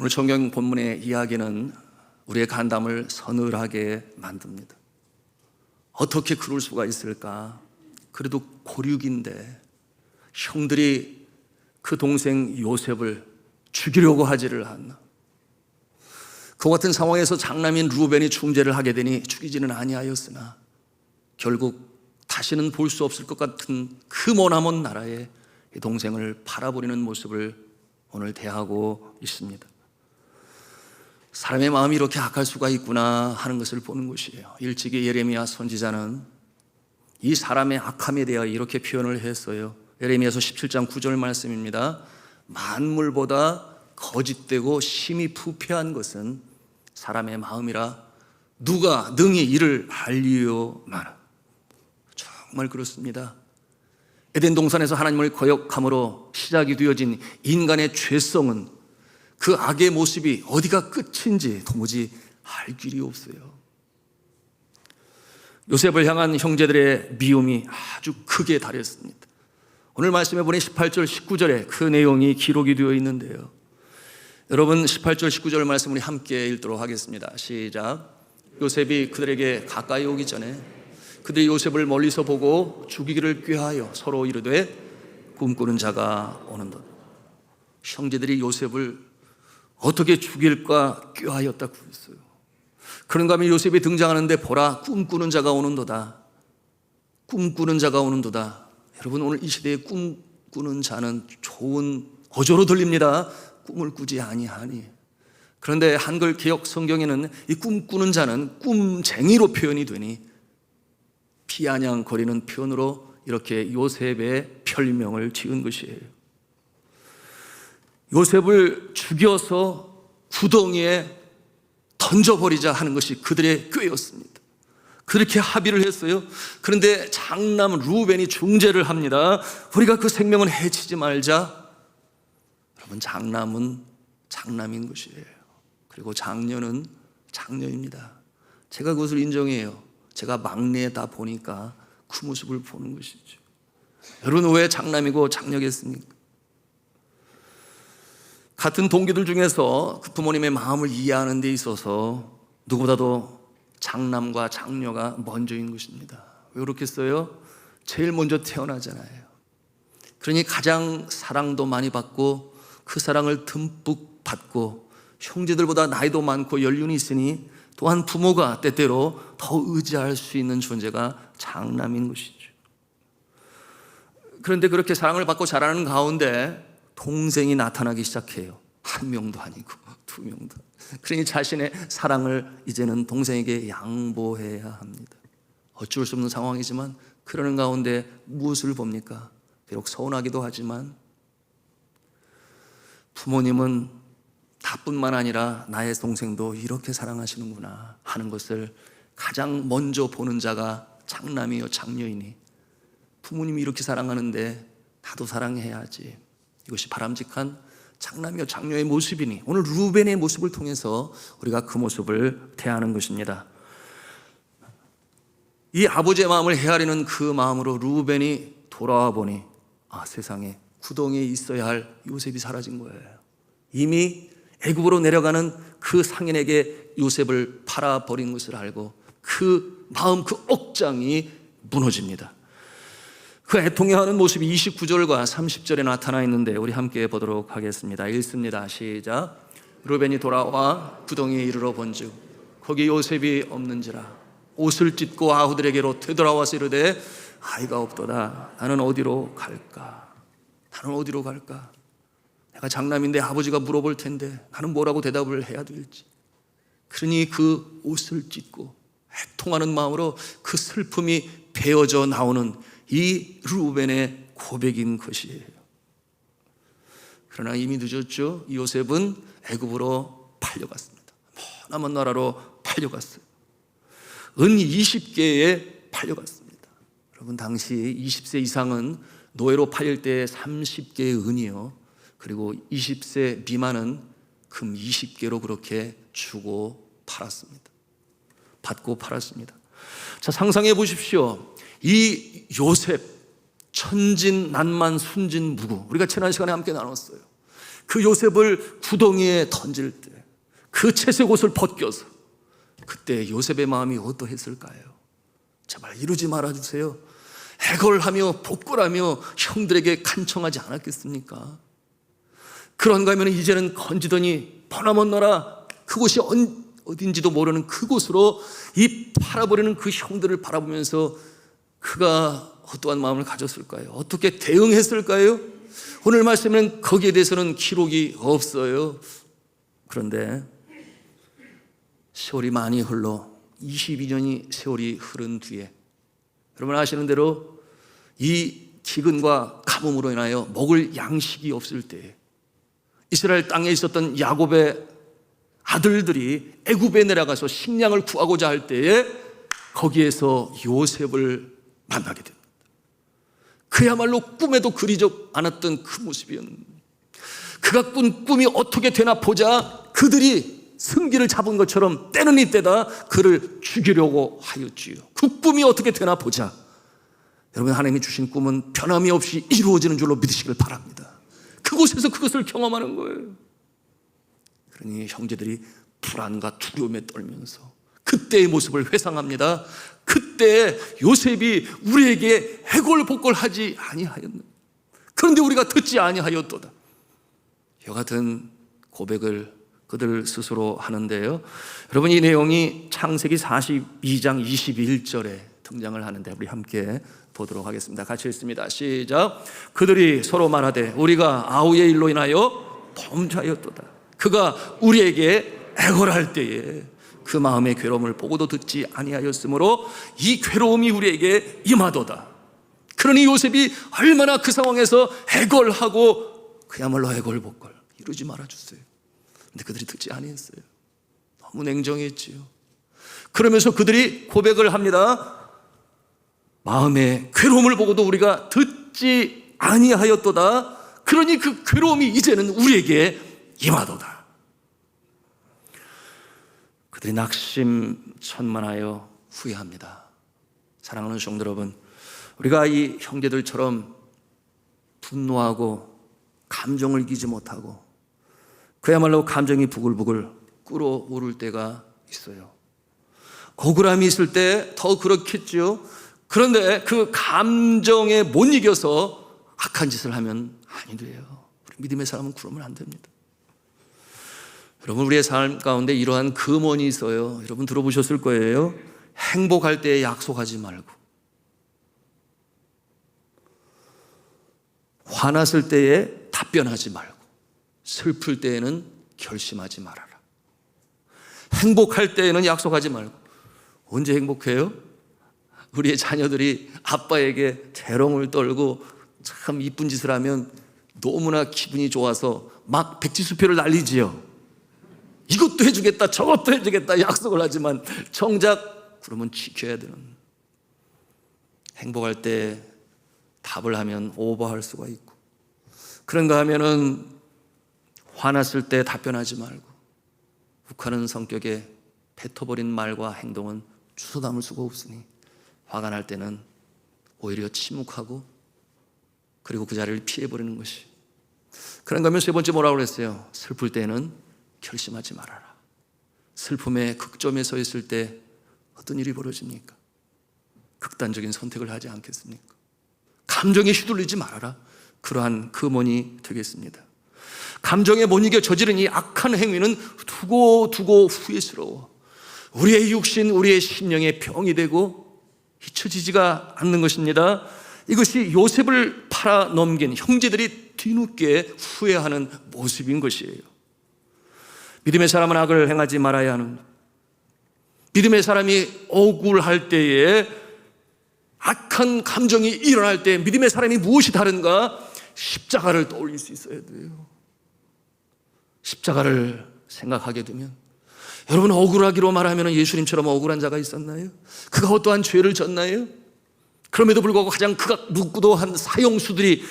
오늘 성경 본문의 이야기는 우리의 간담을 서늘하게 만듭니다. 어떻게 그럴 수가 있을까? 그래도 고륙인데 형들이 그 동생 요셉을 죽이려고 하지를 않나. 그 같은 상황에서 장남인 루벤이 중재를 하게 되니 죽이지는 아니하였으나 결국 다시는 볼 수 없을 것 같은 그 머나먼 나라에 이 동생을 팔아버리는 모습을 오늘 대하고 있습니다. 사람의 마음이 이렇게 악할 수가 있구나 하는 것을 보는 것이에요. 일찍이 예레미야 선지자는 이 사람의 악함에 대하여 이렇게 표현을 했어요. 예레미야서 17장 9절 말씀입니다. 만물보다 거짓되고 심히 부패한 것은 사람의 마음이라 누가 능히 이를 알리요마나. 정말 그렇습니다. 에덴 동산에서 하나님을 거역함으로 시작이 되어진 인간의 죄성은 그 악의 모습이 어디가 끝인지 도무지 알 길이 없어요. 요셉을 향한 형제들의 미움이 아주 크게 달했습니다. 오늘 말씀해 보니 18절 19절에 그 내용이 기록이 되어 있는데요. 여러분 18절 19절 말씀 우리 함께 읽도록 하겠습니다. 시작. 요셉이 그들에게 가까이 오기 전에 그들이 요셉을 멀리서 보고 죽이기를 꾀하여 서로 이르되 꿈꾸는 자가 오는도다. 형제들이 요셉을 어떻게 죽일까 꾀하였다고 했어요. 그런가 하면 요셉이 등장하는데 보라 꿈꾸는 자가 오는도다. 꿈꾸는 자가 오는도다. 여러분 오늘 이 시대에 꿈꾸는 자는 좋은 어조로 들립니다. 꿈을 꾸지 아니하니. 그런데 한글 개역 성경에는 이 꿈꾸는 자는 꿈쟁이로 표현이 되니 비아냥거리는 표현으로 이렇게 요셉의 별명을 지은 것이에요. 요셉을 죽여서 구덩이에 던져버리자 하는 것이 그들의 꾀였습니다. 그렇게 합의를 했어요. 그런데 장남 루벤이 중재를 합니다. 우리가 그 생명은 해치지 말자. 여러분 장남은 장남인 것이에요. 그리고 장녀는 장녀입니다. 제가 그것을 인정해요. 제가 막내다 보니까 그 모습을 보는 것이죠. 여러분 왜 장남이고 장녀겠습니까? 같은 동기들 중에서 그 부모님의 마음을 이해하는 데 있어서 누구보다도 장남과 장녀가 먼저인 것입니다. 왜 그렇겠어요? 제일 먼저 태어나잖아요. 그러니 가장 사랑도 많이 받고 그 사랑을 듬뿍 받고 형제들보다 나이도 많고 연륜이 있으니 또한 부모가 때때로 더 의지할 수 있는 존재가 장남인 것이죠. 그런데 그렇게 사랑을 받고 자라는 가운데 동생이 나타나기 시작해요. 한 명도 아니고 두 명도. 그러니 자신의 사랑을 이제는 동생에게 양보해야 합니다. 어쩔 수 없는 상황이지만 그러는 가운데 무엇을 봅니까? 비록 서운하기도 하지만 부모님은 나뿐만 아니라 나의 동생도 이렇게 사랑하시는구나 하는 것을 가장 먼저 보는 자가 장남이요 장녀이니 부모님이 이렇게 사랑하는데 나도 사랑해야지. 이것이 바람직한 장남이요 장녀의 모습이니 오늘 루벤의 모습을 통해서 우리가 그 모습을 대하는 것입니다. 이 아버지의 마음을 헤아리는 그 마음으로 루벤이 돌아와 보니 세상에 구덩이에 있어야 할 요셉이 사라진 거예요. 이미 애굽으로 내려가는 그 상인에게 요셉을 팔아버린 것을 알고 그 마음 그 억장이 무너집니다. 그 애통해하는 모습이 29절과 30절에 나타나 있는데 우리 함께 보도록 하겠습니다. 읽습니다. 시작. 루벤이 돌아와 구덩이에 이르러 본즉 거기 요셉이 없는지라 옷을 찢고 아우들에게로 되돌아와서 이르되 아이가 없도다. 나는 어디로 갈까? 나는 어디로 갈까? 내가 장남인데 아버지가 물어볼 텐데 나는 뭐라고 대답을 해야 될지. 그러니 그 옷을 찢고 애통하는 마음으로 그 슬픔이 베어져 나오는 이 루벤의 고백인 것이에요. 그러나 이미 늦었죠. 요셉은 애굽으로 팔려갔습니다. 머나먼 나라로 팔려갔어요. 은 20개에 팔려갔습니다. 여러분 당시 20세 이상은 노예로 팔릴 때 30개의 은이요. 그리고 20세 미만은 금 20개로 그렇게 주고 팔았습니다. 받고 팔았습니다. 자, 상상해 보십시오. 이 요셉 천진난만 순진무구, 우리가 지난 시간에 함께 나눴어요. 그 요셉을 구덩이에 던질 때 그 채색 옷을 벗겨서 그때 요셉의 마음이 어떠했을까요? 제발 이루지 말아주세요. 해걸하며 복걸하며 형들에게 간청하지 않았겠습니까? 그런가 하면 이제는 건지더니 버나먼 나라, 그곳이 어딘지도 모르는 그곳으로 이 팔아버리는 그 형들을 바라보면서 그가 어떠한 마음을 가졌을까요? 어떻게 대응했을까요? 오늘 말씀에는 거기에 대해서는 기록이 없어요. 그런데 세월이 많이 흘러 22년이 세월이 흐른 뒤에 여러분 아시는 대로 이 기근과 가뭄으로 인하여 먹을 양식이 없을 때에 이스라엘 땅에 있었던 야곱의 아들들이 애굽에 내려가서 식량을 구하고자 할 때에 거기에서 요셉을 만나게 됩니다. 그야말로 꿈에도 그리지 않았던 그 모습이었는데 그가 꾼 꿈이 어떻게 되나 보자 그들이 승기를 잡은 것처럼 때는 이때다 그를 죽이려고 하였지요. 그 꿈이 어떻게 되나 보자. 여러분 하나님이 주신 꿈은 변함이 없이 이루어지는 줄로 믿으시길 바랍니다. 그곳에서 그것을 경험하는 거예요. 그러니 형제들이 불안과 두려움에 떨면서 그때의 모습을 회상합니다. 그때 요셉이 우리에게 해골복골하지 아니하였나. 그런데 우리가 듣지 아니하였도다. 이와 같은 고백을 그들 스스로 하는데요. 여러분 이 내용이 창세기 42장 21절에 등장을 하는데 우리 함께 보도록 하겠습니다. 같이 읽습니다. 시작. 그들이 서로 말하되 우리가 아우의 일로 인하여 범죄하였도다. 그가 우리에게 애걸할 때에 그 마음의 괴로움을 보고도 듣지 아니하였으므로 이 괴로움이 우리에게 임하도다. 그러니 요셉이 얼마나 그 상황에서 애걸하고 그야말로 애걸복걸 이루지 말아주세요. 근데 그들이 듣지 아니했어요. 너무 냉정했지요. 그러면서 그들이 고백을 합니다. 마음의 괴로움을 보고도 우리가 듣지 아니하였도다. 그러니 그 괴로움이 이제는 우리에게 임하도다. 그들이 낙심천만하여 후회합니다. 사랑하는 성도 여러분, 우리가 이 형제들처럼 분노하고 감정을 이기지 못하고 그야말로 감정이 부글부글 끓어오를 때가 있어요. 억울함이 있을 때 더 그렇겠죠. 그런데 그 감정에 못 이겨서 악한 짓을 하면 아니 돼요. 우리 믿음의 사람은 그러면 안 됩니다. 여러분 우리의 삶 가운데 이러한 금원이 있어요. 여러분 들어보셨을 거예요. 행복할 때 약속하지 말고 화났을 때에 답변하지 말고 슬플 때에는 결심하지 말아라. 행복할 때에는 약속하지 말고. 언제 행복해요? 우리의 자녀들이 아빠에게 재롱을 떨고 참 이쁜 짓을 하면 너무나 기분이 좋아서 막 백지수표를 날리지요. 이것도 해주겠다 저것도 해주겠다 약속을 하지만 정작 그러면 지켜야 되는. 행복할 때 답을 하면 오버할 수가 있고 그런가 하면은 화났을 때 답변하지 말고 욱하는 성격에 뱉어버린 말과 행동은 주워 담을 수가 없으니 화가 날 때는 오히려 침묵하고 그리고 그 자리를 피해버리는 것이. 그런가 하면 세 번째 뭐라고 그랬어요? 슬플 때는 결심하지 말아라. 슬픔의 극점에 서 있을 때 어떤 일이 벌어집니까? 극단적인 선택을 하지 않겠습니까? 감정에 휘둘리지 말아라. 그러한 금원이 되겠습니다. 감정에 못 이겨 저지른 이 악한 행위는 두고 후회스러워 우리의 육신, 우리의 심령의 병이 되고 잊혀지지가 않는 것입니다. 이것이 요셉을 팔아 넘긴 형제들이 뒤늦게 후회하는 모습인 것이에요. 믿음의 사람은 악을 행하지 말아야 하는, 믿음의 사람이 억울할 때에 악한 감정이 일어날 때 믿음의 사람이 무엇이 다른가? 십자가를 떠올릴 수 있어야 돼요. 십자가를 생각하게 되면 여러분 억울하기로 말하면 예수님처럼 억울한 자가 있었나요? 그가 어떠한 죄를 졌나요? 그럼에도 불구하고 가장 그가 묻고도 한 사형수들이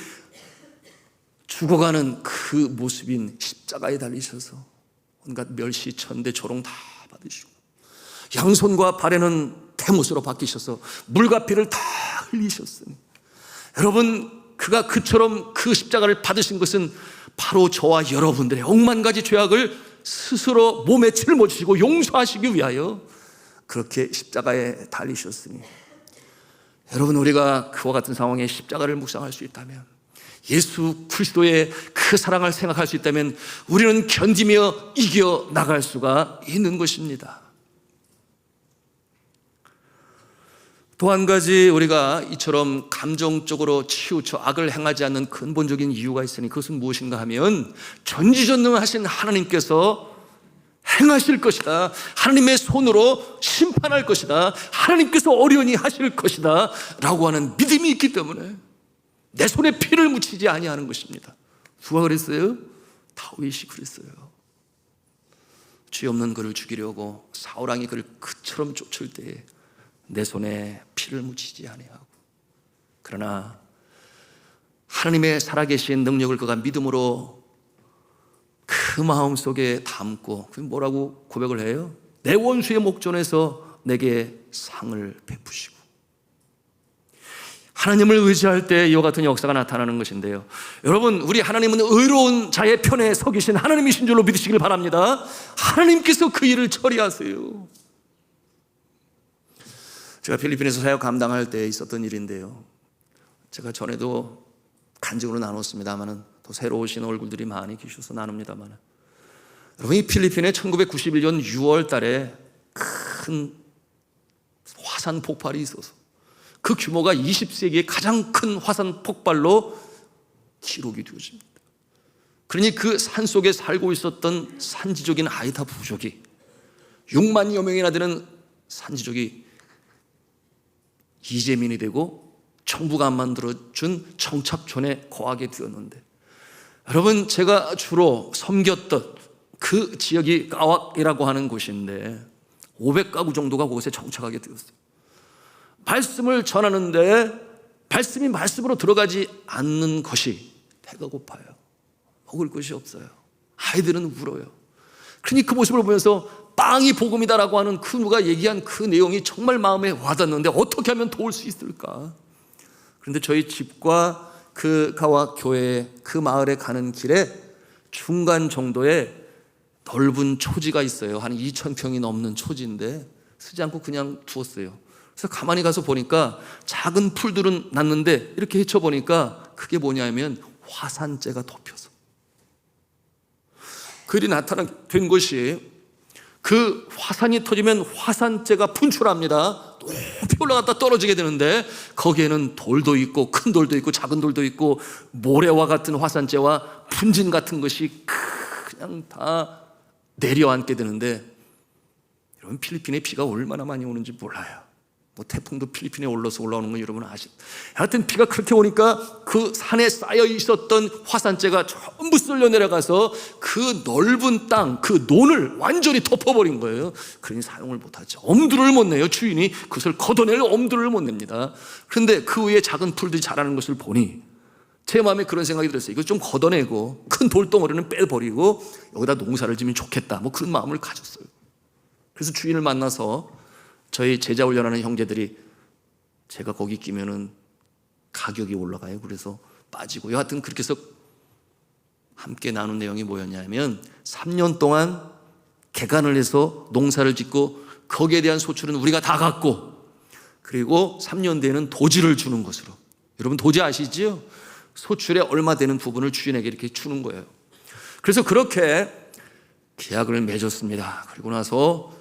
죽어가는 그 모습인 십자가에 달리셔서 온갖 멸시, 천대, 조롱 다 받으시고 양손과 발에는 대못으로 바뀌셔서 물과 피를 다 흘리셨으니 여러분 그 그가 그처럼 그 십자가를 받으신 것은 바로 저와 여러분들의 억만 가지 죄악을 스스로 몸에 짊어지시고 용서하시기 위하여 그렇게 십자가에 달리셨으니, 여러분, 우리가 그와 같은 상황에 십자가를 묵상할 수 있다면, 예수 그리스도의 그 사랑을 생각할 수 있다면 우리는 견디며 이겨 나갈 수가 있는 것입니다. 또 한 가지, 우리가 이처럼 감정적으로 치우쳐 악을 행하지 않는 근본적인 이유가 있으니 그것은 무엇인가 하면, 전지전능하신 하나님께서 행하실 것이다, 하나님의 손으로 심판할 것이다, 하나님께서 어련히 하실 것이다 라고 하는 믿음이 있기 때문에 내 손에 피를 묻히지 아니하는 것입니다. 누가 그랬어요? 다윗이 그랬어요. 죄 없는 그를 죽이려고 사울왕이 그를 그처럼 쫓을 때에 내 손에 피를 묻히지 아니하고, 그러나 하나님의 살아계신 능력을 그가 믿음으로 그 마음속에 담고, 그 뭐라고 고백을 해요? 내 원수의 목전에서 내게 상을 베푸시고. 하나님을 의지할 때 이와 같은 역사가 나타나는 것인데요, 여러분, 우리 하나님은 의로운 자의 편에 서 계신 하나님이신 줄로 믿으시길 바랍니다. 하나님께서 그 일을 처리하세요. 제가 필리핀에서 사역 감당할 때 있었던 일인데요, 제가 전에도 간증으로 나눴습니다만 또 새로 오신 얼굴들이 많이 계셔서 나눕니다만, 여러분, 이 필리핀에 1991년 6월 달에 큰 화산 폭발이 있어서 그 규모가 20세기의 가장 큰 화산 폭발로 기록이 되어집니다. 그러니 그 산속에 살고 있었던 산지족인 아이타 부족이 6만여 명이나 되는 산지족이 이재민이 되고 정부가 안 만들어준 청착촌에 거하게 되었는데, 여러분, 제가 주로 섬겼던 그 지역이 까왁이라고 하는 곳인데 500가구 정도가 그곳에 정착하게 되었어요. 말씀을 전하는데 말씀이 말씀으로 들어가지 않는 것이 배가 고파요. 먹을 것이 없어요. 아이들은 울어요. 그러니 그 모습을 보면서 빵이 복음이다라고 하는 그 누가 얘기한 그 내용이 정말 마음에 와닿는데 어떻게 하면 도울 수 있을까? 그런데 저희 집과 그 가와 교회 그 마을에 가는 길에 중간 정도에 넓은 초지가 있어요. 한 2,000평이 넘는 초지인데 쓰지 않고 그냥 두었어요. 그래서 가만히 가서 보니까 작은 풀들은 났는데 이렇게 헤쳐보니까 그게 뭐냐면 화산재가 덮여서, 그 일이 나타난 것이, 그 화산이 터지면 화산재가 분출합니다. 높이 올라갔다 떨어지게 되는데 거기에는 돌도 있고 큰 돌도 있고 작은 돌도 있고 모래와 같은 화산재와 분진 같은 것이 그냥 다 내려앉게 되는데, 여러분, 필리핀에 비가 얼마나 많이 오는지 몰라요. 뭐 태풍도 필리핀에 올라서 올라오는 건 여러분 아시죠? 하여튼 비가 그렇게 오니까 그 산에 쌓여 있었던 화산재가 전부 쓸려 내려가서 그 넓은 땅, 그 논을 완전히 덮어버린 거예요. 그러니 사용을 못하죠. 엄두를 못 내요. 주인이 그것을 걷어낼 엄두를 못 냅니다. 그런데 그 위에 작은 풀들이 자라는 것을 보니 제 마음에 그런 생각이 들었어요. 이거 좀 걷어내고 큰 돌덩어리는 빼버리고 여기다 농사를 지면 좋겠다, 뭐 그런 마음을 가졌어요. 그래서 주인을 만나서 저희 제자 훈련하는 형제들이, 제가 거기 끼면은 가격이 올라가요. 그래서 빠지고, 여하튼 그렇게 해서 함께 나눈 내용이 뭐였냐면 3년 동안 개간을 해서 농사를 짓고 거기에 대한 소출은 우리가 다 갖고, 그리고 3년 뒤에는 도지를 주는 것으로. 여러분, 도지 아시죠? 소출에 얼마 되는 부분을 주인에게 이렇게 주는 거예요. 그래서 그렇게 계약을 맺었습니다. 그리고 나서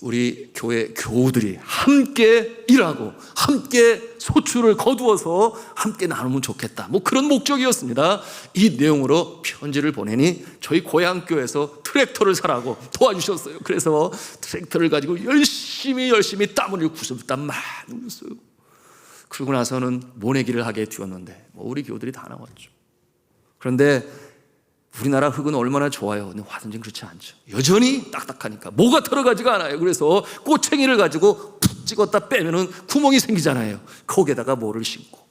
우리 교회 교우들이 함께 일하고 함께 소출을 거두어서 함께 나누면 좋겠다, 뭐 그런 목적이었습니다. 이 내용으로 편지를 보내니 저희 고향교회에서 트랙터를 사라고 도와주셨어요. 그래서 트랙터를 가지고 열심히 땀 흘리고 구슬땀 많이 흘렸어요. 그러고 나서는 모내기를 하게 되었는데 우리 교우들이 다 나왔죠. 그런데 우리나라 흙은 얼마나 좋아요. 근데 화산재는 그렇지 않죠. 여전히 딱딱하니까 뭐가 들어가지가 않아요. 그래서 꼬챙이를 가지고 푹 찍었다 빼면은 구멍이 생기잖아요. 거기에다가 뭐를 심고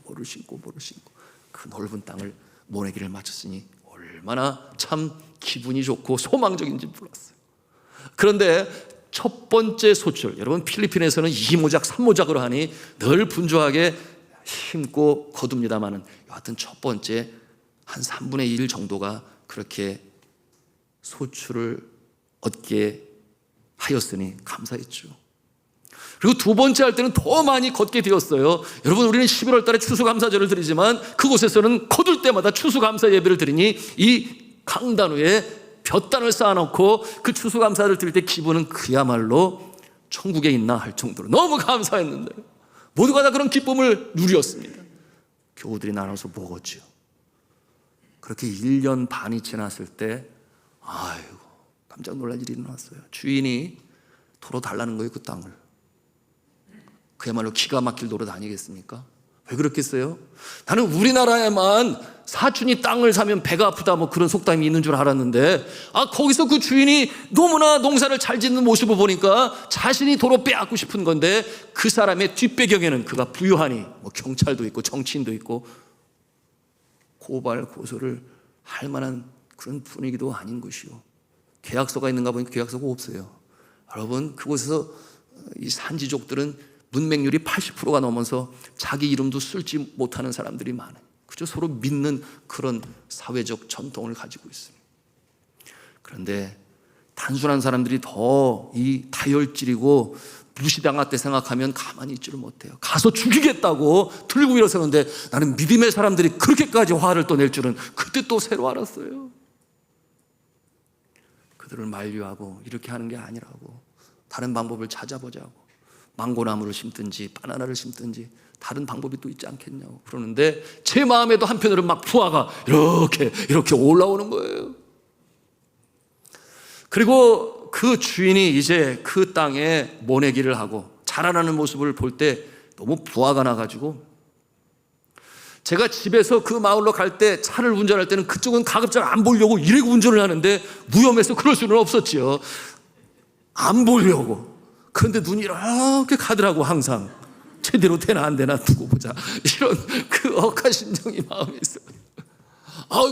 그 넓은 땅을 모내기를 마쳤으니 얼마나 참 기분이 좋고 소망적인지 몰랐어요. 그런데 첫 번째 소출, 여러분 필리핀에서는 2모작 3모작으로 하니 늘 분주하게 심고 거둡니다마는 여하튼 첫 번째 한 3분의 1 정도가 그렇게 소출을 얻게 하였으니 감사했죠. 그리고 두 번째 할 때는 더 많이 걷게 되었어요. 여러분, 우리는 11월 달에 추수감사절을 드리지만 그곳에서는 거둘 때마다 추수감사 예배를 드리니 이 강단 위에 볕단을 쌓아놓고 그 추수감사를 드릴 때 기분은 그야말로 천국에 있나 할 정도로 너무 감사했는데 모두가 다 그런 기쁨을 누렸습니다. 교우들이 나눠서 먹었죠. 그렇게 1년 반이 지났을 때 아이고 깜짝 놀랄 일이 일어났어요. 주인이 도로 달라는 거예요. 그 땅을. 그야말로 기가 막힐 노릇 아니겠습니까? 왜 그렇겠어요? 나는 우리나라에만 사촌이 땅을 사면 배가 아프다 뭐 그런 속담이 있는 줄 알았는데 거기서 그 주인이 너무나 농사를 잘 짓는 모습을 보니까 자신이 도로 빼앗고 싶은 건데 그 사람의 뒷배경에는 그가 부유하니 뭐 경찰도 있고 정치인도 있고 고발 고소를 할 만한 그런 분위기도 아닌 것이요. 계약서가 있는가 보니까 계약서가 없어요. 여러분, 그곳에서 이 산지족들은 문맹률이 80%가 넘어서 자기 이름도 쓸지 못하는 사람들이 많아요. 그저 서로 믿는 그런 사회적 전통을 가지고 있습니다. 그런데 단순한 사람들이 더 이 다혈질이고 무시당했다 생각하면 가만히 있지를 못해요. 가서 죽이겠다고 들고 일어서는데 나는 믿음의 사람들이 그렇게까지 화를 또 낼 줄은 그때 또 새로 알았어요. 그들을 만류하고 이렇게 하는 게 아니라고 다른 방법을 찾아보자고 망고나무를 심든지 바나나를 심든지 다른 방법이 또 있지 않겠냐고 그러는데 제 마음에도 한편으로는 막 부하가 이렇게 올라오는 거예요. 그리고 그 주인이 이제 그 땅에 모내기를 하고 자라나는 모습을 볼 때 너무 부하가 나가지고 제가 집에서 그 마을로 갈 때 차를 운전할 때는 그쪽은 가급적 안 보려고 이래고 운전을 하는데 위험해서 그럴 수는 없었지요. 안 보려고. 그런데 눈이 이렇게 가더라고. 항상 제대로 되나 안 되나 두고 보자 이런 그 억하 심정이 마음에 있어요.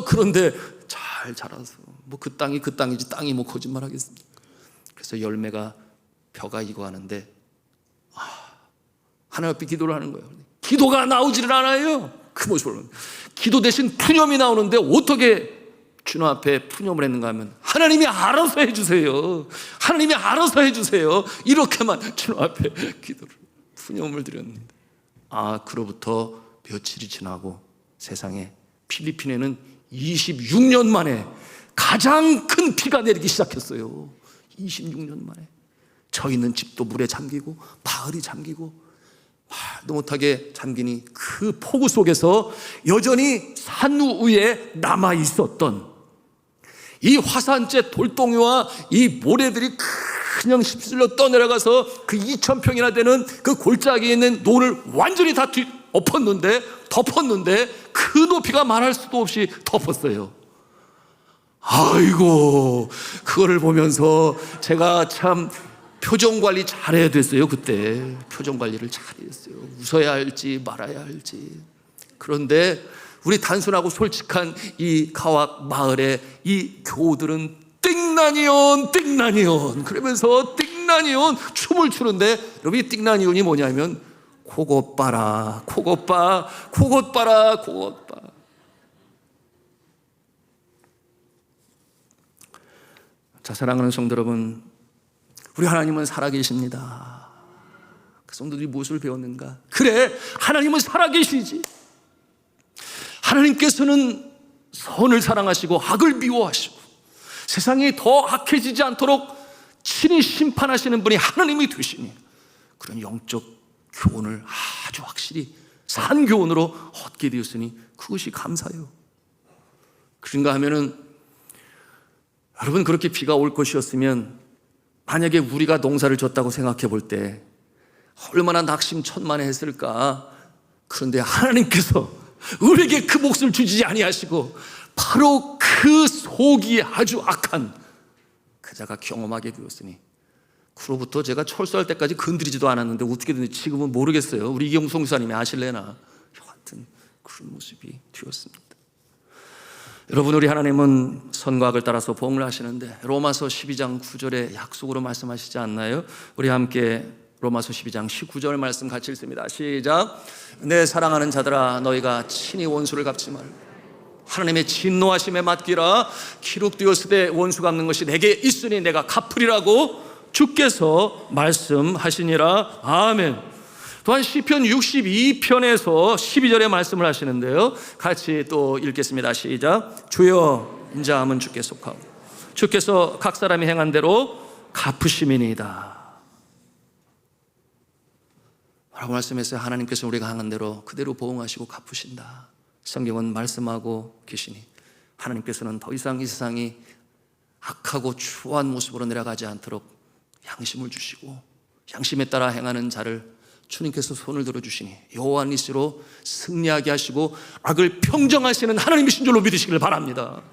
그런데 잘 자라서 뭐 그 땅이 그 땅이지 땅이 뭐 거짓말 하겠습니까? 그래서 열매가 벼가 이고 하는데 하나님 앞에 기도를 하는 거예요. 기도가 나오지를 않아요. 그 모습을 보면 기도 대신 푸념이 나오는데 어떻게 주님 앞에 푸념을 했는가 하면 하나님이 알아서 해주세요. 하나님이 알아서 해주세요. 이렇게만 주님 앞에 기도를 푸념을 드렸는데 그로부터 며칠이 지나고 세상에 필리핀에는 26년 만에 가장 큰 비가 내리기 시작했어요. 26년 만에 저 있는 집도 물에 잠기고 마을이 잠기고 말도 못하게 잠기니 그 폭우 속에서 여전히 산 위에 남아 있었던 이 화산재 돌덩이와 이 모래들이 그냥 휩쓸려 떠내려가서 그 2,000평이나 되는 그 골짜기에 있는 논을 완전히 다 덮었는데 그 높이가 말할 수도 없이 덮었어요. 아이고, 그거를 보면서 제가 참 표정 관리 잘해야 됐어요. 그때 표정 관리를 잘했어요. 웃어야 할지 말아야 할지. 그런데 우리 단순하고 솔직한 이 가왁 마을의 이 교우들은 띵나니온 그러면서 띵나니온 춤을 추는데 여러분 이 띵나니온이 뭐냐면 그것 봐라 그것 봐. 자, 사랑하는 성도 여러분, 우리 하나님은 살아계십니다. 그 성도들이 무엇을 배웠는가? 그래, 하나님은 살아계시지. 하나님께서는 선을 사랑하시고 악을 미워하시고 세상이 더 악해지지 않도록 친히 심판하시는 분이 하나님이 되시니 그런 영적 교훈을 아주 확실히 산 교훈으로 얻게 되었으니 그것이 감사해요. 그런가 하면은 여러분, 그렇게 비가 올 것이었으면 만약에 우리가 농사를 졌다고 생각해 볼 때 얼마나 낙심천만했을까. 그런데 하나님께서 우리에게 그 몫을 주지 아니하시고 바로 그 속이 아주 악한 그 자가 경험하게 되었으니 그로부터 제가 철수할 때까지 건드리지도 않았는데 어떻게 됐는지 지금은 모르겠어요. 우리 이경수 목사님이 아실래나 여하튼 그런 모습이 되었습니다. 여러분, 우리 하나님은 선과 악을 따라서 보응을 하시는데 로마서 12장 9절에 약속으로 말씀하시지 않나요? 우리 함께 로마서 12장 19절 말씀 같이 읽습니다. 시작. 내 사랑하는 자들아, 너희가 친히 원수를 갚지 말고 하나님의 진노하심에 맡기라. 기록되었으되 원수 갚는 것이 내게 있으니 내가 갚으리라고 주께서 말씀하시니라. 아멘. 또한 시편 62편에서 12절의 말씀을 하시는데요, 같이 또 읽겠습니다. 시작. 주여 인자함은 주께 속하고 주께서 각 사람이 행한 대로 갚으심이니이다. 라고 말씀했어요. 하나님께서 우리가 행한 대로 그대로 보응하시고 갚으신다. 성경은 말씀하고 계시니 하나님께서는 더 이상 이 세상이 악하고 추한 모습으로 내려가지 않도록 양심을 주시고 양심에 따라 행하는 자를 주님께서 손을 들어주시니 여호와 니시로 승리하게 하시고 악을 평정하시는 하나님이신 줄로 믿으시길 바랍니다.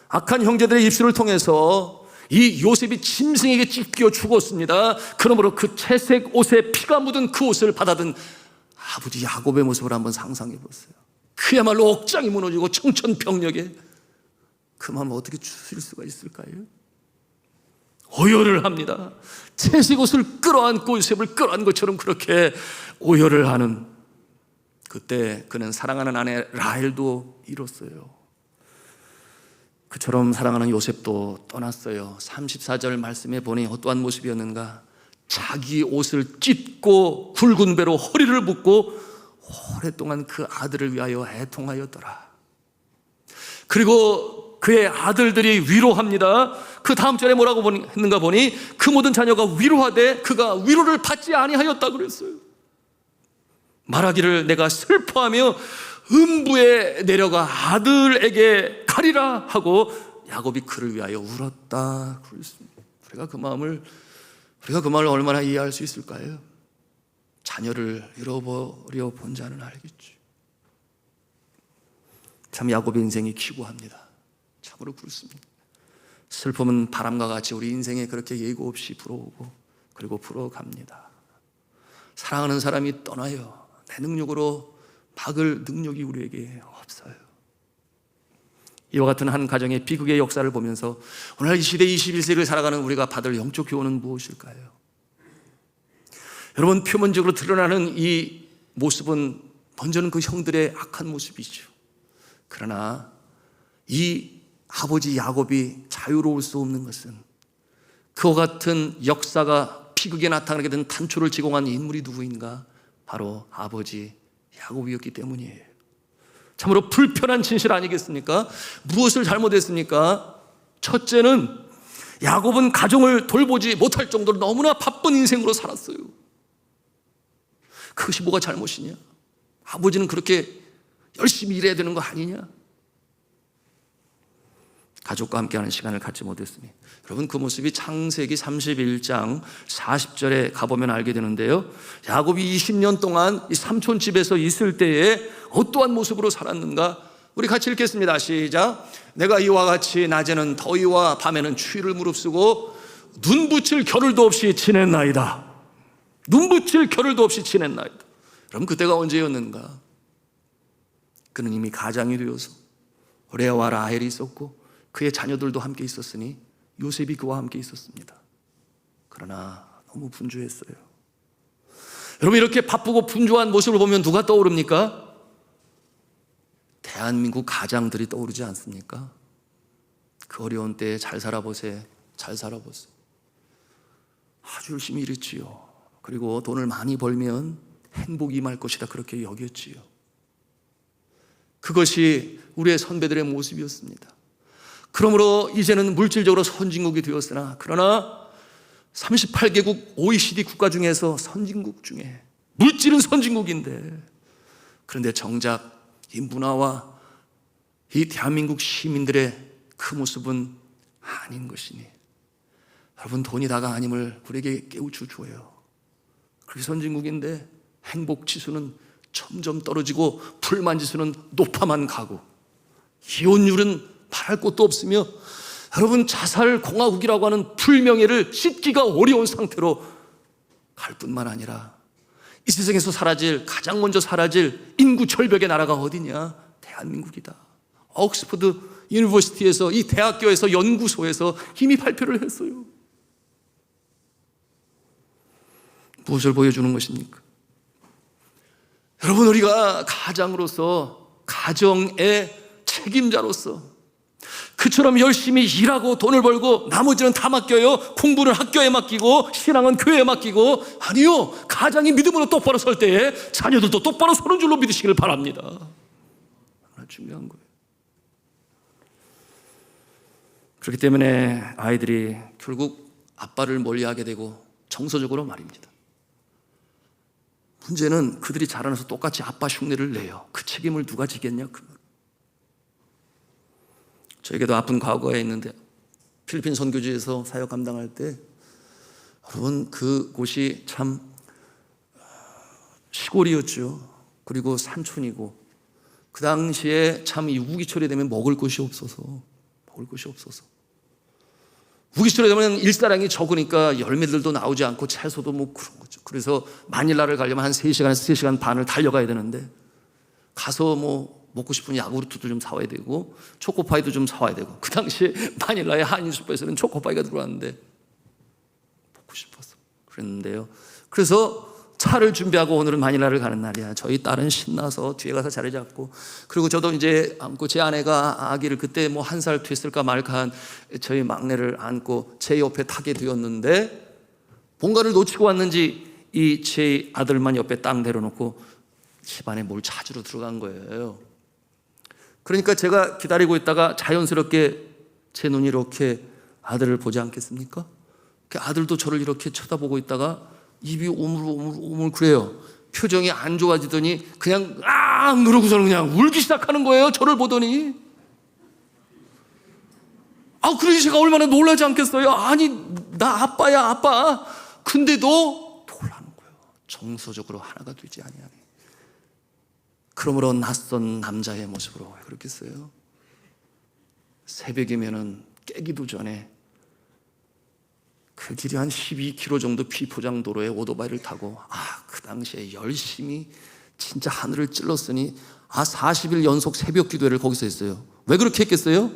악한 형제들의 입술을 통해서 이 요셉이 짐승에게 찢겨 죽었습니다. 그러므로 그 채색 옷에 피가 묻은 그 옷을 받아든 아버지 야곱의 모습을 한번 상상해 보세요. 그야말로 억장이 무너지고 청천벽력에 그 마음을 어떻게 주실 수가 있을까요? 오열을 합니다. 채색 옷을 끌어안고 요셉을 끌어안 것처럼 그렇게 오열을 하는, 그때 그는 사랑하는 아내 라헬도 잃었어요. 그처럼 사랑하는 요셉도 떠났어요. 34절 말씀에 보니 어떠한 모습이었는가? 자기 옷을 찢고 굵은 배로 허리를 묶고 오랫동안 그 아들을 위하여 애통하였더라. 그리고 그의 아들들이 위로합니다. 그 다음 절에 뭐라고 했는가 보니 그 모든 자녀가 위로하되 그가 위로를 받지 아니하였다 그랬어요. 말하기를 내가 슬퍼하며 음부에 내려가 아들에게 가리라 하고 야곱이 그를 위하여 울었다 그랬습니다. 우리가 그 마음을 얼마나 이해할 수 있을까요? 자녀를 잃어버려 본 자는 알겠죠. 참 야곱의 인생이 기구합니다. 참으로 그렇습니다. 슬픔은 바람과 같이 우리 인생에 그렇게 예고 없이 불어오고 그리고 불어갑니다. 사랑하는 사람이 떠나요. 내 능력으로 막을 능력이 우리에게 없어요. 이와 같은 한 가정의 비극의 역사를 보면서 오늘 이 시대 21세기를 살아가는 우리가 받을 영적 교훈은 무엇일까요? 여러분, 표면적으로 드러나는 이 모습은 먼저는 그 형들의 악한 모습이죠. 그러나 이 아버지 야곱이 자유로울 수 없는 것은 그와 같은 역사가 비극에 나타나게 된 단초를 제공한 인물이 누구인가? 바로 아버지 야곱이었기 때문이에요. 참으로 불편한 진실 아니겠습니까? 무엇을 잘못했습니까? 첫째는 야곱은 가정을 돌보지 못할 정도로 너무나 바쁜 인생으로 살았어요. 그것이 뭐가 잘못이냐? 아버지는 그렇게 열심히 일해야 되는 거 아니냐? 가족과 함께하는 시간을 갖지 못했으니, 여러분, 그 모습이 창세기 31장 40절에 가보면 알게 되는데요, 야곱이 20년 동안 이 삼촌 집에서 있을 때에 어떠한 모습으로 살았는가? 우리 같이 읽겠습니다. 시작. 내가 이와 같이 낮에는 더위와 밤에는 추위를 무릅쓰고 눈 붙일 겨를도 없이 지냈나이다. 눈 붙일 겨를도 없이 지냈나이다. 그럼 그때가 언제였는가? 그는 이미 가장이 되어서 레아와 라헬이 있었고 그의 자녀들도 함께 있었으니 요셉이 그와 함께 있었습니다. 그러나 너무 분주했어요. 여러분, 이렇게 바쁘고 분주한 모습을 보면 누가 떠오릅니까? 대한민국 가장들이 떠오르지 않습니까? 그 어려운 때에 잘 살아보세요. 잘 살아보세요. 아주 열심히 일했지요. 그리고 돈을 많이 벌면 행복이 임할 것이다, 그렇게 여겼지요. 그것이 우리의 선배들의 모습이었습니다. 그러므로 이제는 물질적으로 선진국이 되었으나, 그러나 38개국 OECD 국가 중에서 선진국 중에 물질은 선진국인데, 그런데 정작 이 문화와 이 대한민국 시민들의 그 모습은 아닌 것이니, 여러분, 돈이 다가 아님을 우리에게 깨우쳐 줘요. 그렇게 선진국인데 행복 지수는 점점 떨어지고 불만 지수는 높아만 가고, 이혼율은 말할 것도 없으며, 여러분, 자살공화국이라고 하는 불명예를 씻기가 어려운 상태로 갈 뿐만 아니라 이 세상에서 가장 먼저 사라질 인구 절벽의 나라가 어디냐? 대한민국이다. 옥스퍼드 유니버시티에서, 이 대학교에서, 연구소에서 이미 발표를 했어요. 무엇을 보여주는 것입니까? 여러분, 우리가 가장으로서, 가정의 책임자로서 그처럼 열심히 일하고 돈을 벌고 나머지는 다 맡겨요? 공부는 학교에 맡기고 신앙은 교회에 맡기고? 아니요, 가장이 믿음으로 똑바로 설 때에 자녀들도 똑바로 서는 줄로 믿으시기를 바랍니다. 얼마나 중요한 거예요. 그렇기 때문에 아이들이 결국 아빠를 멀리하게 되고, 정서적으로 말입니다. 문제는 그들이 자라나서 똑같이 아빠 흉내를 내요. 그 책임을 누가 지겠냐? 저에게도 아픈 과거에 있는데, 필리핀 선교지에서 사역 감당할 때 여러분, 그곳이 참 시골이었죠. 그리고 산촌이고, 그 당시에 참 이 우기철이 되면 먹을 것이 없어서 우기철이 되면 일사량이 적으니까 열매들도 나오지 않고 채소도 뭐 그런 거죠. 그래서 마닐라를 가려면 한 3시간에서 3시간 반을 달려가야 되는데, 가서 뭐 먹고 싶은 야구르트도 좀 사와야 되고 초코파이도 좀 사와야 되고, 그 당시에 마닐라의 한인 슈퍼에서는 초코파이가 들어왔는데 먹고 싶어서 그랬는데요. 그래서 차를 준비하고 오늘은 마닐라를 가는 날이야. 저희 딸은 신나서 뒤에 가서 자리 잡고, 그리고 저도 이제 안고, 제 아내가 아기를 그때 뭐 1살 됐을까 말까 한 저희 막내를 안고 제 옆에 타게 되었는데, 뭔가를 놓치고 왔는지 이 제 아들만 옆에 딱 내려놓고 집안에 뭘 찾으러 들어간 거예요. 그러니까 제가 기다리고 있다가 자연스럽게 제 눈이 이렇게 아들을 보지 않겠습니까? 아들도 저를 이렇게 쳐다보고 있다가 입이 오물오물 그래요. 표정이 안 좋아지더니 그냥 그러고서는 그냥 울기 시작하는 거예요. 저를 보더니. 그러니 제가 얼마나 놀라지 않겠어요? 아니, 나 아빠야, 아빠. 근데도 놀라는 거예요. 정서적으로 하나가 되지 아니하니. 그러므로 낯선 남자의 모습으로 왜 그렇겠어요? 새벽이면은 깨기도 전에 그 길이 한 12km 정도 비포장도로에 오토바이를 타고, 그 당시에 열심히 진짜 하늘을 찔렀으니 40일 연속 새벽 기도회를 거기서 했어요. 왜 그렇게 했겠어요?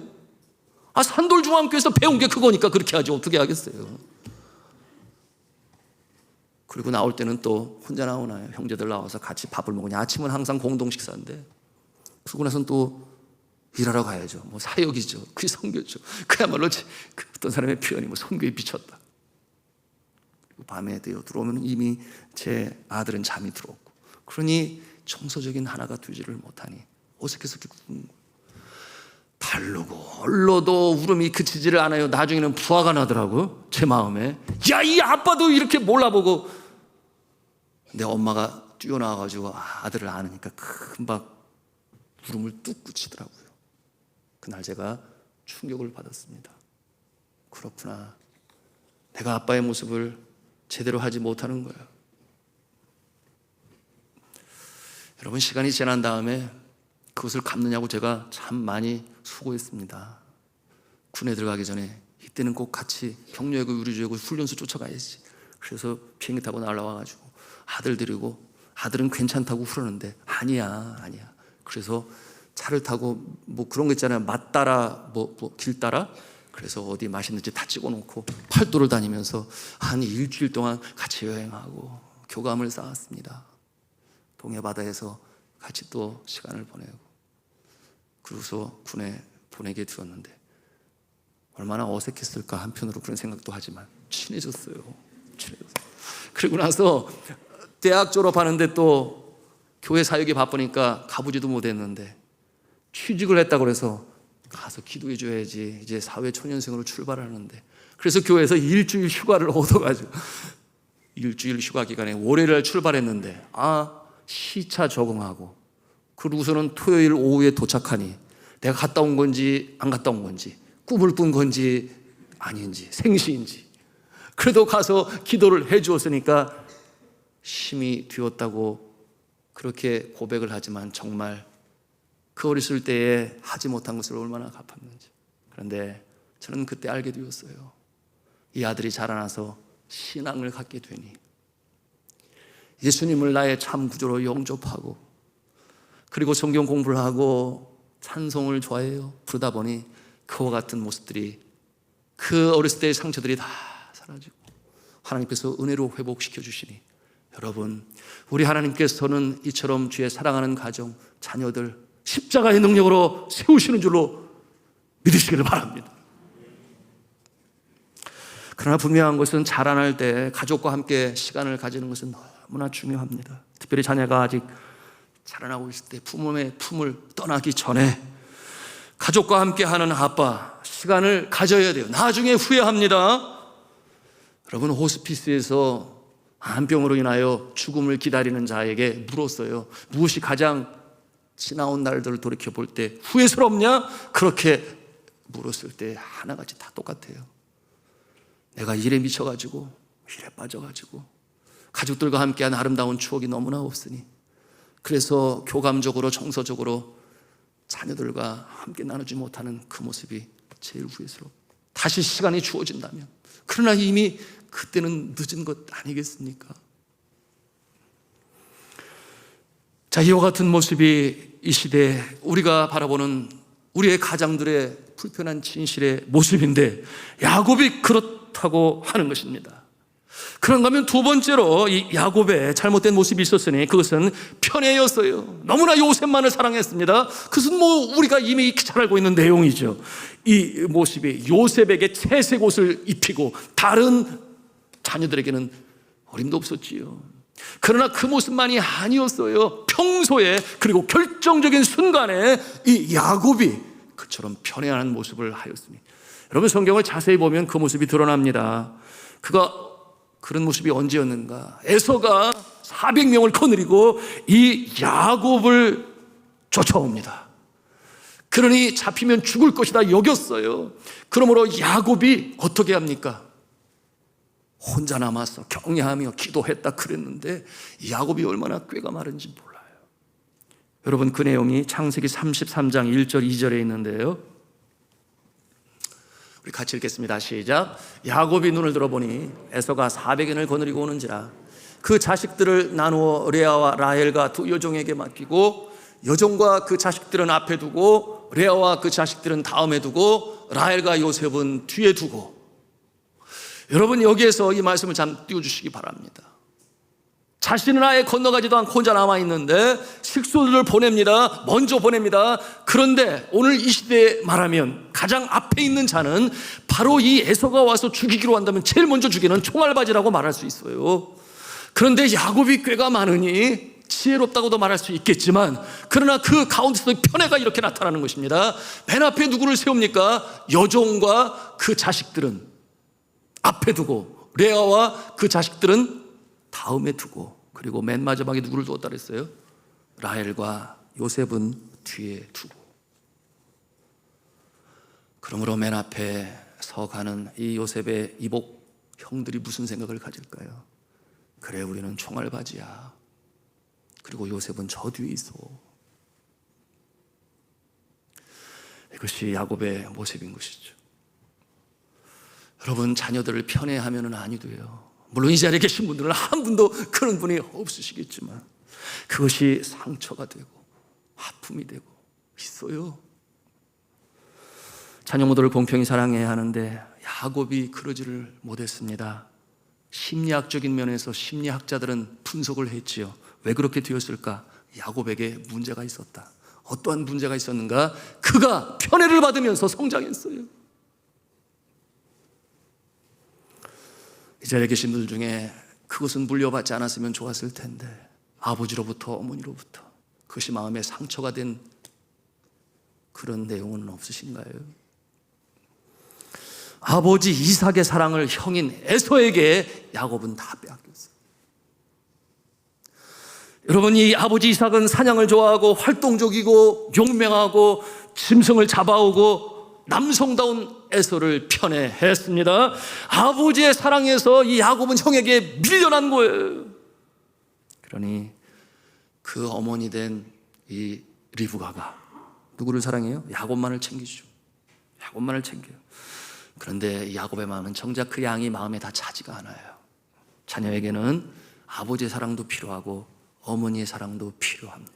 산돌중앙교회에서 배운 게 그거니까 그렇게 하지, 어떻게 하겠어요? 그리고 나올 때는 또 혼자 나오나요? 형제들 나와서 같이 밥을 먹으냐. 아침은 항상 공동 식사인데, 그러고 나서는 또 일하러 가야죠. 뭐 사역이죠. 그게 선교죠. 그야말로 어떤 사람의 표현이 뭐 선교에 비쳤다. 밤에 되어 들어오면 이미 제 아들은 잠이 들었고, 그러니 정서적인 하나가 되지를 못하니 어색해서 기쁘는 거예요. 바르고 얼러도 울음이 그치지를 않아요. 나중에는 부화가 나더라고요. 제 마음에. 야, 이 아빠도 이렇게 몰라보고. 내 엄마가 뛰어나와가지고 아들을 안으니까 금방 울음을 뚝 그치더라고요. 그날 제가 충격을 받았습니다. 그렇구나, 내가 아빠의 모습을 제대로 하지 못하는 거예요. 여러분, 시간이 지난 다음에 그것을 갚느냐고 제가 참 많이 수고했습니다. 군에 들어가기 전에 이때는 꼭 같이 격려하고 유리주하고 훈련소 쫓아가야지. 그래서 비행기 타고 날라와가지고 아들 데리고, 아들은 괜찮다고 그러는데 아니야. 그래서 차를 타고 뭐 그런 거 있잖아요. 맛 따라 길 따라. 그래서 어디 맛있는 집 다 찍어놓고 팔도를 다니면서 한 일주일 동안 같이 여행하고 교감을 쌓았습니다. 동해 바다에서 같이 또 시간을 보내고, 그러고서 군에 보내게 되었는데 얼마나 어색했을까 한편으로 그런 생각도 하지만 친해졌어요. 그리고 나서 대학 졸업하는데 또 교회 사역이 바쁘니까 가보지도 못했는데, 취직을 했다고 그래서 가서 기도해 줘야지, 이제 사회 초년생으로 출발하는데, 그래서 교회에서 일주일 휴가를 얻어가지고 일주일 휴가 기간에 월요일날 출발했는데 시차 적응하고, 그러고서는 토요일 오후에 도착하니 내가 갔다 온 건지 안 갔다 온 건지, 꿈을 꾼 건지 아닌지 생시인지, 그래도 가서 기도를 해 주었으니까 힘이 되었다고 그렇게 고백을 하지만, 정말 그 어렸을 때에 하지 못한 것을 얼마나 갚았는지. 그런데 저는 그때 알게 되었어요. 이 아들이 자라나서 신앙을 갖게 되니, 예수님을 나의 참 구주로 영접하고, 그리고 성경 공부를 하고 찬송을 좋아해요. 그러다 보니 그와 같은 모습들이, 그 어렸을 때의 상처들이 다 사라지고 하나님께서 은혜로 회복시켜 주시니 여러분, 우리 하나님께서는 이처럼 주의 사랑하는 가정, 자녀들 십자가의 능력으로 세우시는 줄로 믿으시기를 바랍니다. 그러나 분명한 것은 자라날 때 가족과 함께 시간을 가지는 것은 너무나 중요합니다. 특별히 자녀가 아직 자라나고 있을 때 부모의 품을 떠나기 전에 가족과 함께 하는 아빠 시간을 가져야 돼요. 나중에 후회합니다. 여러분, 호스피스에서 암병으로 인하여 죽음을 기다리는 자에게 물었어요. 무엇이 가장 지나온 날들을 돌이켜 볼 때 후회스럽냐? 그렇게 물었을 때 하나같이 다 똑같아요. 내가 일에 미쳐가지고, 일에 빠져가지고 가족들과 함께한 아름다운 추억이 너무나 없으니, 그래서 교감적으로 정서적으로 자녀들과 함께 나누지 못하는 그 모습이 제일 후회스러워. 다시 시간이 주어진다면, 그러나 이미 그때는 늦은 것 아니겠습니까? 자, 이와 같은 모습이 이 시대에 우리가 바라보는 우리의 가장들의 불편한 진실의 모습인데, 야곱이 그렇다고 하는 것입니다. 그런가 하면 두 번째로 이 야곱의 잘못된 모습이 있었으니 그것은 편애였어요. 너무나 요셉만을 사랑했습니다. 그것은 우리가 이미 잘 알고 있는 내용이죠. 이 모습이 요셉에게 채색 옷을 입히고 다른 자녀들에게는 어림도 없었지요. 그러나 그 모습만이 아니었어요. 평소에, 그리고 결정적인 순간에 이 야곱이 그처럼 편애하는 모습을 하였으니, 여러분 성경을 자세히 보면 그 모습이 드러납니다. 그가 그런 모습이 언제였는가? 에서가 400명을 거느리고 이 야곱을 쫓아옵니다. 그러니 잡히면 죽을 것이다 여겼어요. 그러므로 야곱이 어떻게 합니까? 혼자 남아서 경외하며 기도했다 그랬는데 야곱이 얼마나 꾀가 마른지 몰라요. 여러분, 그 내용이 창세기 33장 1절 2절에 있는데요, 우리 같이 읽겠습니다. 시작. 야곱이 눈을 들어보니 에서가 400인을 거느리고 오는지라 그 자식들을 나누어 레아와 라헬과 두 여종에게 맡기고, 여종과 그 자식들은 앞에 두고 레아와 그 자식들은 다음에 두고 라헬과 요셉은 뒤에 두고. 여러분, 여기에서 이 말씀을 잠 띄워주시기 바랍니다. 자신은 아예 건너가지도 않고 혼자 남아있는데 식소들을 보냅니다. 먼저 보냅니다. 그런데 오늘 이 시대에 말하면 가장 앞에 있는 자는 바로 이 에서가 와서 죽이기로 한다면 제일 먼저 죽이는 총알바지라고 말할 수 있어요. 그런데 야곱이 꾀가 많으니 지혜롭다고도 말할 수 있겠지만, 그러나 그 가운데서 편애가 이렇게 나타나는 것입니다. 맨 앞에 누구를 세웁니까? 여종과 그 자식들은 앞에 두고 레아와 그 자식들은 다음에 두고, 그리고 맨 마지막에 누구를 두었다 그랬어요? 라헬과 요셉은 뒤에 두고. 그러므로 맨 앞에 서가는 이 요셉의 이복 형들이 무슨 생각을 가질까요? 그래, 우리는 총알바지야. 그리고 요셉은 저 뒤에 있어. 이것이 야곱의 모습인 것이죠. 여러분, 자녀들을 편애하면 아니 돼요. 물론 이 자리에 계신 분들은 한 분도 그런 분이 없으시겠지만 그것이 상처가 되고 아픔이 되고 있어요. 자녀모들을 공평히 사랑해야 하는데 야곱이 그러지를 못했습니다. 심리학적인 면에서 심리학자들은 분석을 했지요. 왜 그렇게 되었을까? 야곱에게 문제가 있었다. 어떠한 문제가 있었는가? 그가 편애를 받으면서 성장했어요. 이 자리에 계신 분들 중에 그것은 물려받지 않았으면 좋았을 텐데, 아버지로부터 어머니로부터 그것이 마음에 상처가 된 그런 내용은 없으신가요? 아버지 이삭의 사랑을 형인 에서에게 야곱은 다 빼앗겼어요. 여러분, 이 아버지 이삭은 사냥을 좋아하고 활동적이고 용맹하고 짐승을 잡아오고 남성다운 에서를 편애했습니다. 아버지의 사랑에서 이 야곱은 형에게 밀려난 거예요. 그러니 그 어머니 된 이 리브가가 누구를 사랑해요? 야곱만을 챙기죠. 야곱만을 챙겨요. 그런데 야곱의 마음은 정작 그 양이 마음에 다 차지가 않아요. 자녀에게는 아버지의 사랑도 필요하고 어머니의 사랑도 필요합니다.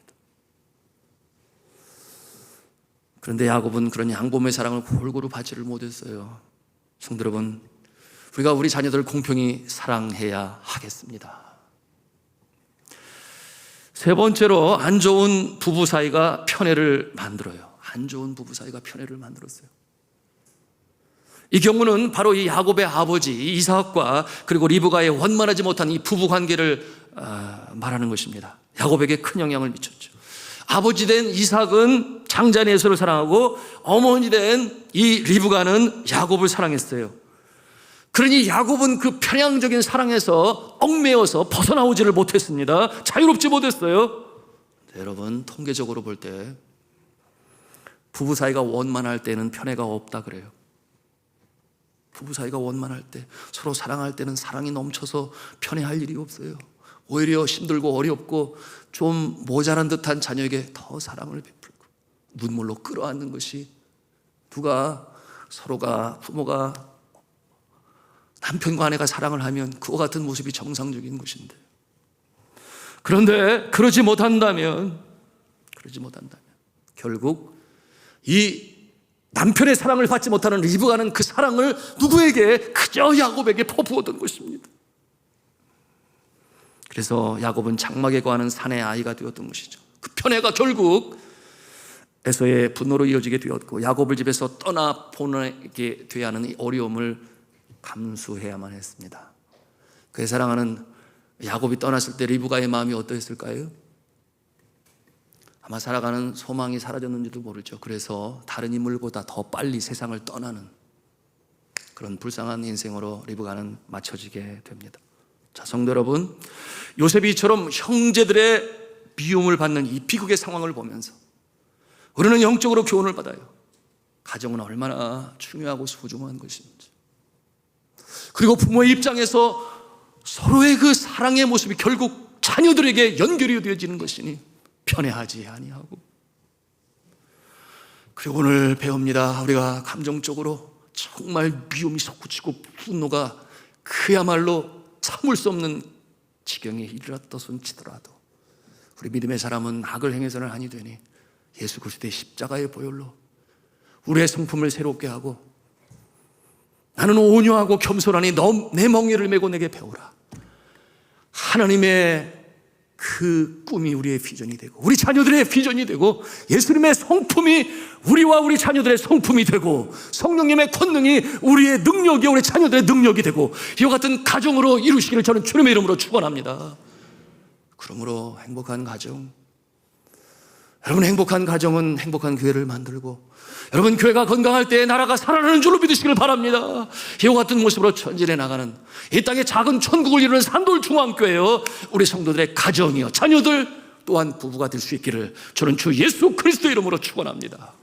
그런데 야곱은 그런 양범의 사랑을 골고루 받지를 못했어요. 성도 여러분, 우리가 우리 자녀들을 공평히 사랑해야 하겠습니다. 세 번째로 안 좋은 부부 사이가 편애를 만들어요. 안 좋은 부부 사이가 편애를 만들었어요. 이 경우는 바로 이 야곱의 아버지 이삭과 그리고 리브가의 원만하지 못한 이 부부 관계를 말하는 것입니다. 야곱에게 큰 영향을 미쳤죠. 아버지 된 이삭은 장자인 에서를 사랑하고 어머니 된 이 리브가는 야곱을 사랑했어요. 그러니 야곱은 그 편향적인 사랑에서 얽매여서 벗어나오지를 못했습니다. 자유롭지 못했어요. 여러분, 통계적으로 볼 때 부부 사이가 원만할 때는 편애가 없다 그래요. 부부 사이가 원만할 때, 서로 사랑할 때는 사랑이 넘쳐서 편애할 일이 없어요. 오히려 힘들고 어렵고 좀 모자란 듯한 자녀에게 더 사랑을 베풀고 눈물로 끌어안는 것이, 누가 서로가, 부모가 남편과 아내가 사랑을 하면 그와 같은 모습이 정상적인 것인데, 그런데 그러지 못한다면 결국 이 남편의 사랑을 받지 못하는 리브가는 그 사랑을 누구에게? 그저 야곱에게 퍼부었던 것입니다. 그래서 야곱은 장막에 거하는 산의 아이가 되었던 것이죠. 그 편애가 결국 에서의 분노로 이어지게 되었고, 야곱을 집에서 떠나 보내게 돼야 하는 이 어려움을 감수해야만 했습니다. 그의 사랑하는 야곱이 떠났을 때 리브가의 마음이 어떠했을까요? 아마 살아가는 소망이 사라졌는지도 모르죠. 그래서 다른 인물보다 더 빨리 세상을 떠나는 그런 불쌍한 인생으로 리브가는 맞춰지게 됩니다. 자, 성도 여러분, 요셉이 이처럼 형제들의 미움을 받는 이 비극의 상황을 보면서 우리는 영적으로 교훈을 받아요. 가정은 얼마나 중요하고 소중한 것인지, 그리고 부모의 입장에서 서로의 그 사랑의 모습이 결국 자녀들에게 연결이 되어지는 것이니 편애하지 아니하고. 그리고 오늘 배웁니다. 우리가 감정적으로 정말 미움이 솟구치고 분노가 그야말로 참을 수 없는 지경에 이르렀다손 치더라도 우리 믿음의 사람은 악을 행해서는 아니 되니 예수 그리스도의 십자가의 보혈로 우리의 성품을 새롭게 하고, 나는 온유하고 겸손하니 너 내 멍에를 메고 내게 배우라. 하나님의 그 꿈이 우리의 비전이 되고, 우리 자녀들의 비전이 되고, 예수님의 성품이 우리와 우리 자녀들의 성품이 되고, 성령님의 권능이 우리의 능력이 우리 자녀들의 능력이 되고, 이와 같은 가정으로 이루시기를 저는 주님의 이름으로 축원합니다. 그러므로 행복한 가정, 여러분 행복한 가정은 행복한 교회를 만들고, 여러분 교회가 건강할 때 나라가 살아나는 줄로 믿으시길 바랍니다. 이와 같은 모습으로 전진해 나가는 이 땅의 작은 천국을 이루는 산돌중앙교회여 우리 성도들의 가정이요 자녀들 또한 부부가 될 수 있기를 저는 주 예수 그리스도 이름으로 축원합니다.